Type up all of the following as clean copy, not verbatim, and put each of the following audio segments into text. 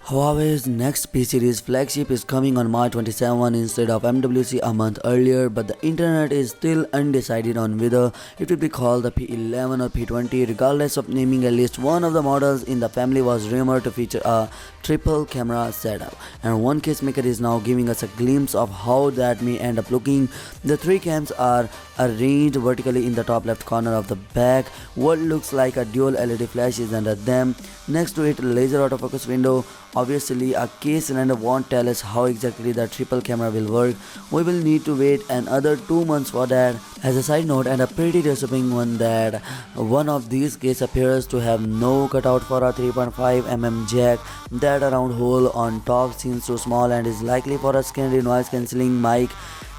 Huawei's next P series flagship is coming on March 27 instead of MWC a month earlier, but the internet is still undecided on whether it will be called the P11 or P20. Regardless of naming, at least one of the models in the family was rumored to feature a triple camera setup, and one case maker is now giving us a glimpse of how that may end up looking. The three cams are arranged vertically in the top left corner of the back. What looks like a dual LED flash is under them. Next to it, laser autofocus window. Obviously, a case cylinder won't tell us how exactly the triple camera will work. We will need to wait another 2 months for that. As a side note, and a pretty disturbing one, that one of these cases appears to have no cutout for a 3.5 mm jack. That round hole on top seems too small and is likely for a secondary noise cancelling mic.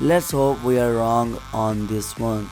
Let's hope we are wrong on this one.